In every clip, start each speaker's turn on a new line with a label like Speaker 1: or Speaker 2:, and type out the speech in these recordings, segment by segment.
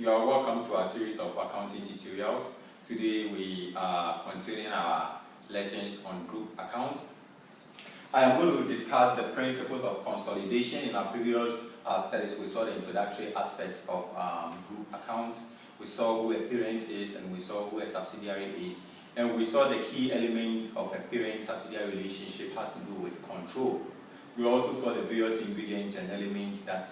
Speaker 1: You are welcome to our series of accounting tutorials. Today we are continuing our lessons on group accounts. I am going to discuss the principles of consolidation. In our previous studies, we saw the introductory aspects of group accounts. We saw who a parent is and we saw who a subsidiary is. And we saw the key elements of a parent-subsidiary relationship has to do with control. We also saw the various ingredients and elements that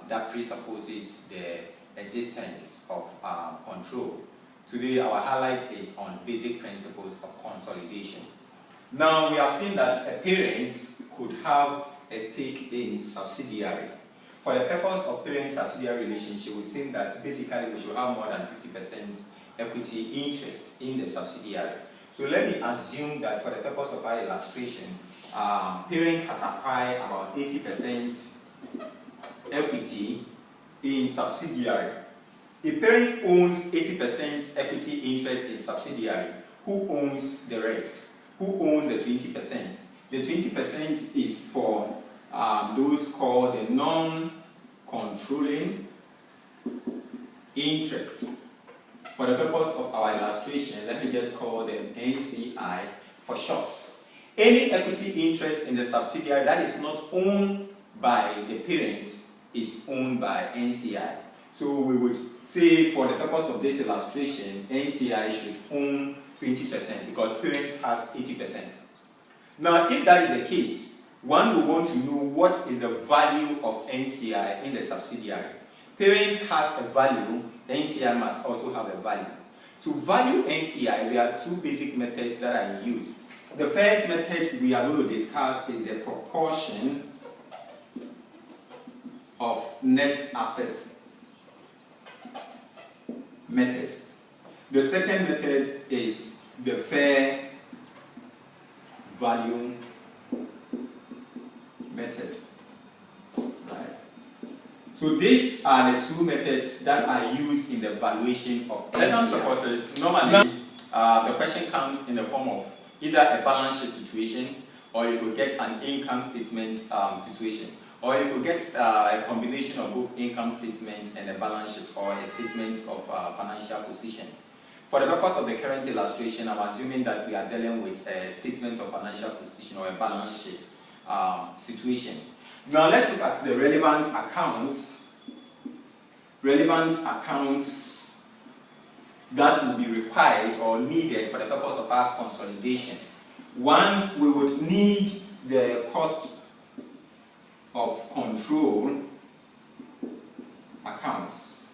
Speaker 1: that presupposes the existence of control. Today our highlight is on basic principles of consolidation. Now we have seen that a parent could have a stake in subsidiary. For the purpose of parent-subsidiary relationship, we've seen that basically we should have more than 50% equity interest in the subsidiary. So let me assume that for the purpose of our illustration, parent has acquired about 80% equity in subsidiary. If parent owns 80% equity interest in subsidiary, who owns the rest? Who owns the 20%? The 20% is for those called the non-controlling interest. For the purpose of our illustration, let me just call them NCI for short. Any equity interest in the subsidiary that is not owned by the parent is owned by NCI. So we would say for the purpose of this illustration, NCI should own 20% because parent has 80%. Now if that is the case, one will want to know what is the value of NCI in the subsidiary. Parent has a value, NCI must also have a value. To value NCI, there are two basic methods that are in use. The first method we are going to discuss is the proportion of net assets method. The second method is the fair value method. Right. So these are the two methods that are used in the valuation of present purposes. Normally, the question comes in the form of either a balance sheet situation, or you could get an income statement situation, or you could get a combination of both income statement and a balance sheet, or a statement of financial position. For the purpose of the current illustration, I'm assuming that we are dealing with a statement of financial position or a balance sheet situation. Now let's look at the relevant accounts. Relevant accounts that will be required or needed for the purpose of our consolidation. One, we would need the cost of control accounts.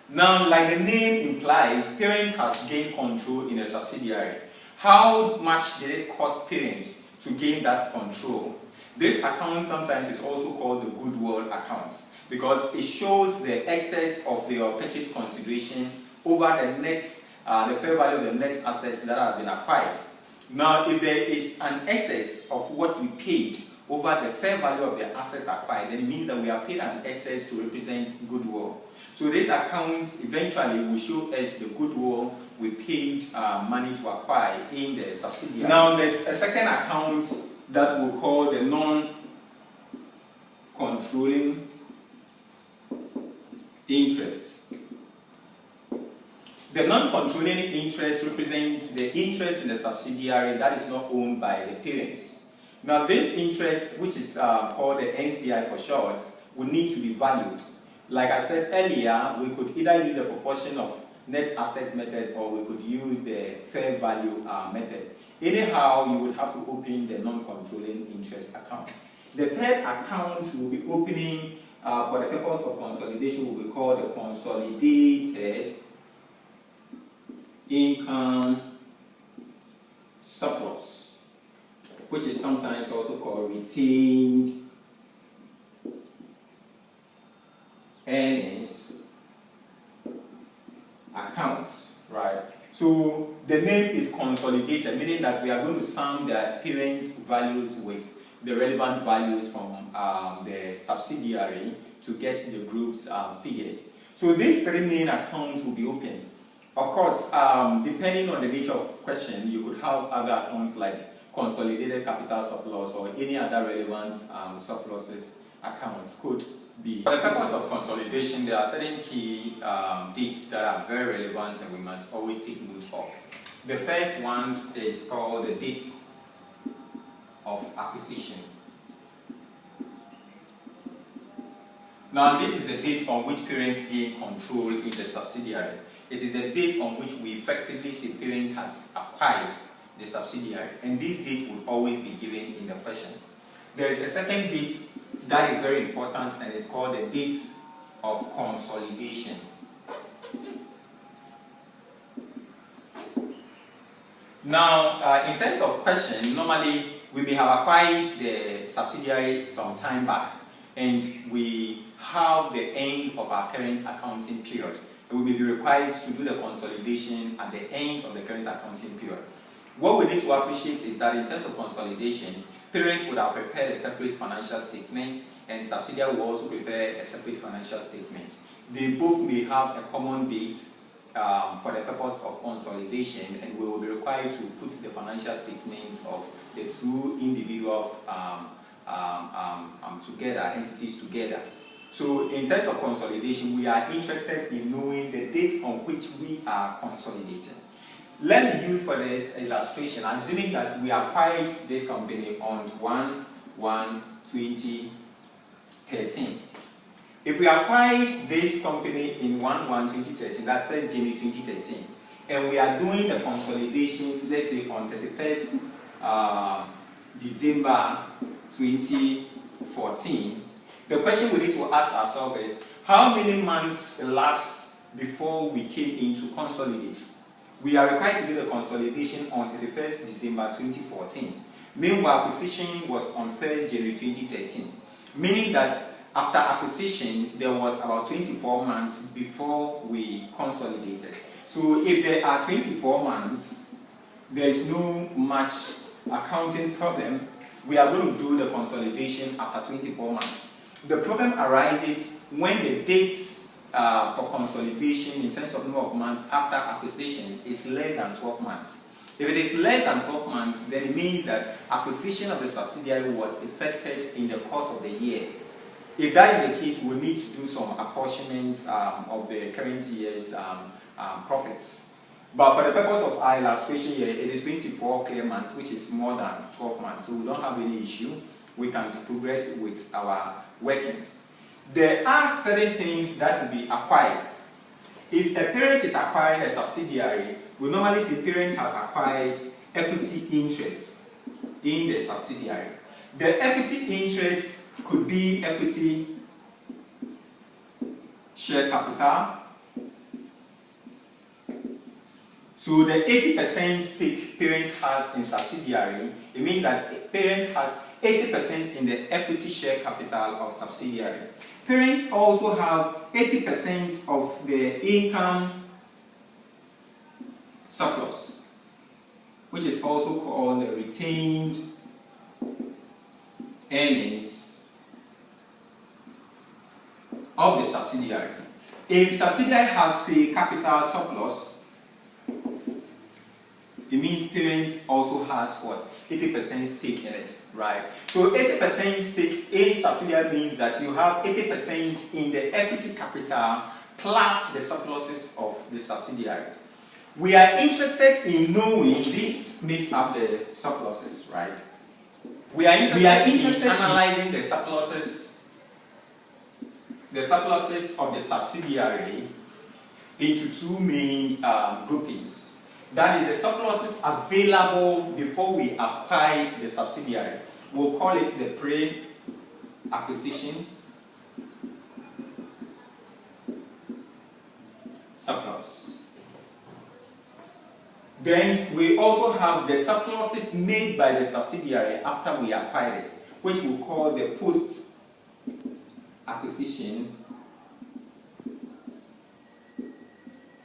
Speaker 1: Now, like the name implies, parent has gained control in a subsidiary. How much did it cost parents to gain that control? This account sometimes is also called the goodwill account because it shows the excess of the purchase consideration over the net, the fair value of the net assets that has been acquired. Now, if there is an excess of what we paid over the fair value of the assets acquired, then it means that we have paid an excess to represent goodwill. So this account eventually will show us the goodwill we paid money to acquire in the subsidiary. Now, there's a second account that we'll call the non-controlling interest. The non-controlling interest represents the interest in the subsidiary that is not owned by the parents. Now this interest, which is called the NCI for short, would need to be valued. Like I said earlier, we could either use the proportion of net assets method or we could use the fair value method. Anyhow, you would have to open the non-controlling interest account. The third account we'll be opening for the purpose of consolidation will be called the consolidated income surplus, which is sometimes also called retained earnings accounts, right? So the name is consolidated, meaning that we are going to sum the parent's values with the relevant values from the subsidiary to get the group's figures. So these three main accounts will be open. Of course, depending on the nature of question, you could have other accounts like consolidated capital surplus or any other relevant surpluses account could be. For the purpose of consolidation, there are certain key dates that are very relevant and we must always take note of. The first one is called the dates of acquisition. Now, this is the date on which parents gain control in the subsidiary. It is the date on which we effectively say parent has acquired the subsidiary, and this date will always be given in the question. There is a second date that is very important, and it's called the date of consolidation. Now, in terms of question, normally we may have acquired the subsidiary some time back, and we have the end of our current accounting period. We may be required to do the consolidation at the end of the current accounting period. What we need to appreciate is that in terms of consolidation, parent would have prepared a separate financial statement and subsidiary will also prepare a separate financial statement. They both may have a common date for the purpose of consolidation, and we will be required to put the financial statements of the two individual entities together. So in terms of consolidation, we are interested in knowing the date on which we are consolidating. Let me use for this illustration, assuming that we acquired this company on 1/1/2013. If we acquired this company in 1/1/2013, that's 1st January 2013, and we are doing the consolidation, let's say on 31st December 2014, the question we need to ask ourselves is, how many months elapsed before we came in to consolidate? We are required to do the consolidation on 31st December 2014. Meanwhile, acquisition was on 1st January 2013, meaning that after acquisition, there was about 24 months before we consolidated. So if there are 24 months, there is no much accounting problem. We are going to do the consolidation after 24 months. The problem arises when the dates for consolidation in terms of number of months after acquisition is less than 12 months. If it is less than 12 months, then it means that acquisition of the subsidiary was effected in the course of the year. If that is the case, we need to do some apportionments of the current year's profits. But for the purpose of our illustration here, it is 24 clear months, which is more than 12 months. So we don't have any issue. We can progress with our workings. There are certain things that will be acquired. If a parent is acquiring a subsidiary, we normally say parent has acquired equity interest in the subsidiary. The equity interest could be equity share capital. So the 80% stake parent has in subsidiary, it means that parent has 80% in the equity share capital of subsidiary. Parents also have 80% of the income surplus, which is also called the retained earnings of the subsidiary. If subsidiary has, say, capital surplus, it means parents also has what? 80% stake in it, right? So 80% stake in subsidiary means that you have 80% in the equity capital plus the surpluses of the subsidiary. We are interested in knowing this makes up the surpluses, right? We are interested in analyzing the surpluses of the subsidiary into two main groupings. That is the surpluses available before we acquired the subsidiary. We'll call it the pre-acquisition surplus. Then we also have the surpluses made by the subsidiary after we acquired it, which we'll call the post-acquisition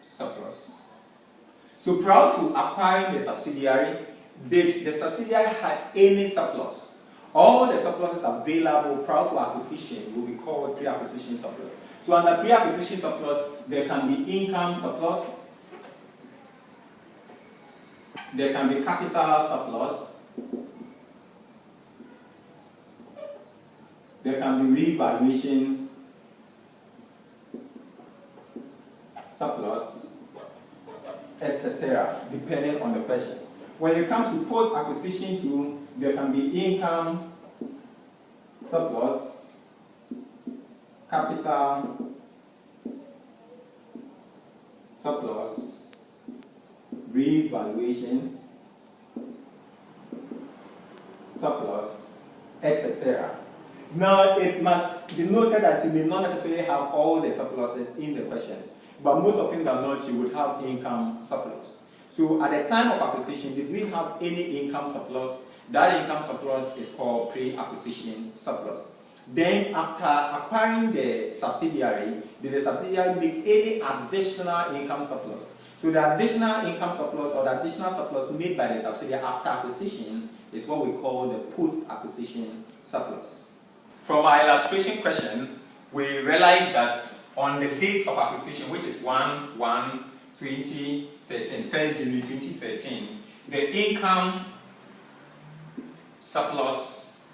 Speaker 1: surplus. So prior to acquiring the subsidiary, did the subsidiary had any surplus? All the surpluses available prior to acquisition will be called pre-acquisition surplus. So under pre-acquisition surplus, there can be income surplus, there can be capital surplus, there can be revaluation surplus, etc., depending on the question. When you come to post-acquisition too, there can be income surplus, capital surplus, revaluation surplus, etc. Now, it must be noted that you may not necessarily have all the surpluses in the question, but most often than not, you would have income surplus. So, at the time of acquisition, did we have any income surplus? That income surplus is called pre-acquisition surplus. Then, after acquiring the subsidiary, did the subsidiary make any additional income surplus? So, the additional income surplus or the additional surplus made by the subsidiary after acquisition is what we call the post-acquisition surplus. From our illustration question, we realize that on the date of acquisition, which is 1/1/2013, 1st January 2013, the income surplus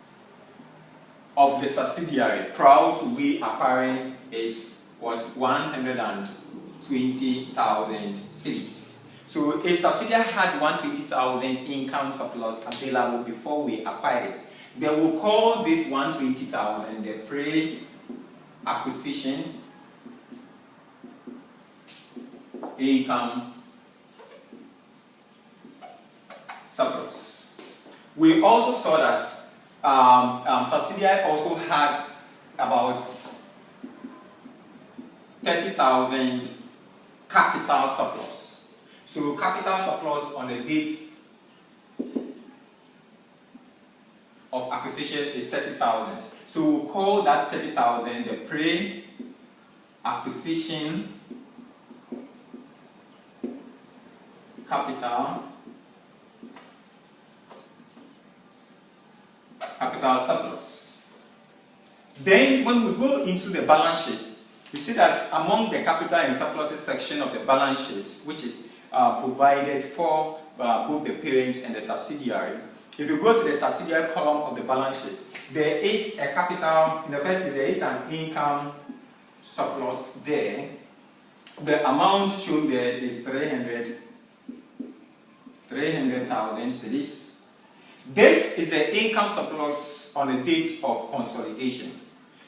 Speaker 1: of the subsidiary prior to we acquiring it was 120,000 cedis. So if subsidiary had 120,000 income surplus available before we acquired it, they will call this 120,000 the pre-acquisition income surplus. We also saw that subsidiary also had about 30,000 capital surplus. So capital surplus on the date of acquisition is 30,000. So we'll call that 30,000 the pre-acquisition capital surplus. Then when we go into the balance sheet, you see that among the capital and surpluses section of the balance sheet, which is provided for both the parent and the subsidiary, if you go to the subsidiary column of the balance sheet, there is a capital, in the first place there is an income surplus there. The amount shown there is 300,000 cedis. This is the income surplus on the date of consolidation.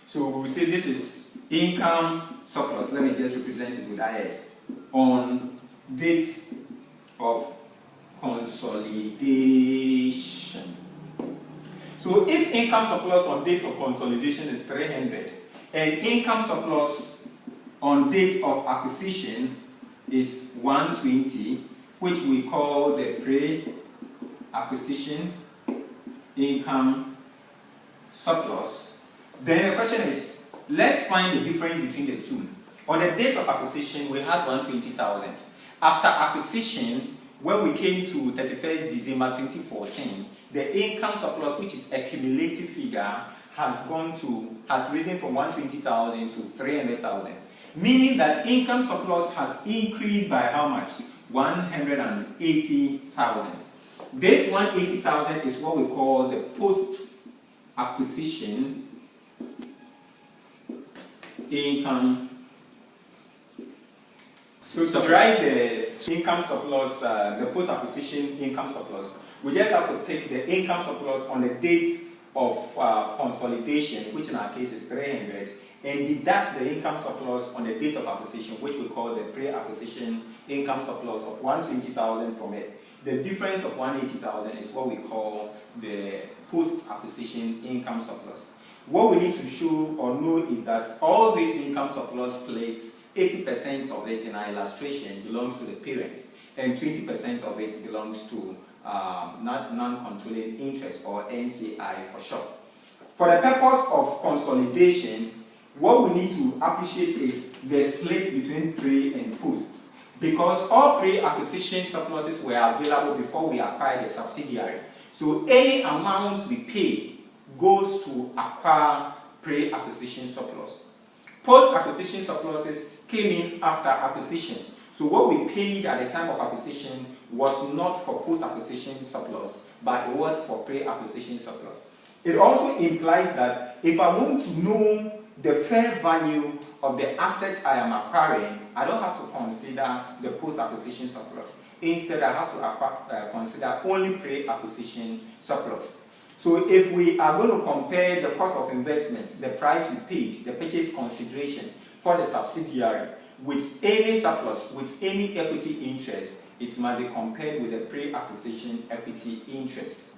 Speaker 1: So we will say this is income surplus. Let me just represent it with IS. On date of consolidation. So if income surplus on date of consolidation is 300 and income surplus on date of acquisition is 120, which we call the pre-acquisition income surplus, then the question is, let's find the difference between the two. On the date of acquisition, we had 120,000. After acquisition, when we came to 31st December 2014, the income surplus, which is a cumulative figure, has risen from 120,000 to 300,000. Meaning that income surplus has increased by how much? 180,000. This 180,000 is what we call the post-acquisition income. So to derive the income surplus, the post-acquisition income surplus, we just have to take the income surplus on the dates of consolidation, which in our case is 300, and deduct the income surplus on the date of acquisition, which we call the pre-acquisition income surplus of 120,000 from it. The difference of 180,000 is what we call the post-acquisition income surplus. What we need to show or know is that all these income surplus plates, 80% of it in our illustration belongs to the parent, and 20% of it belongs to non-controlling interest, or NCI for short. For the purpose of consolidation, what we need to appreciate is the split between pre and post. Because all pre-acquisition surpluses were available before we acquired the subsidiary. So any amount we pay goes to acquire pre-acquisition surplus. Post-acquisition surpluses came in after acquisition. So what we paid at the time of acquisition was not for post-acquisition surplus, but it was for pre-acquisition surplus. It also implies that if I want to know the fair value of the assets I am acquiring, I don't have to consider the post-acquisition surplus. Instead, I have to consider only pre-acquisition surplus. So if we are going to compare the cost of investment, the price we paid, the purchase consideration for the subsidiary with any surplus, with any equity interest, it must be compared with the pre-acquisition equity interest.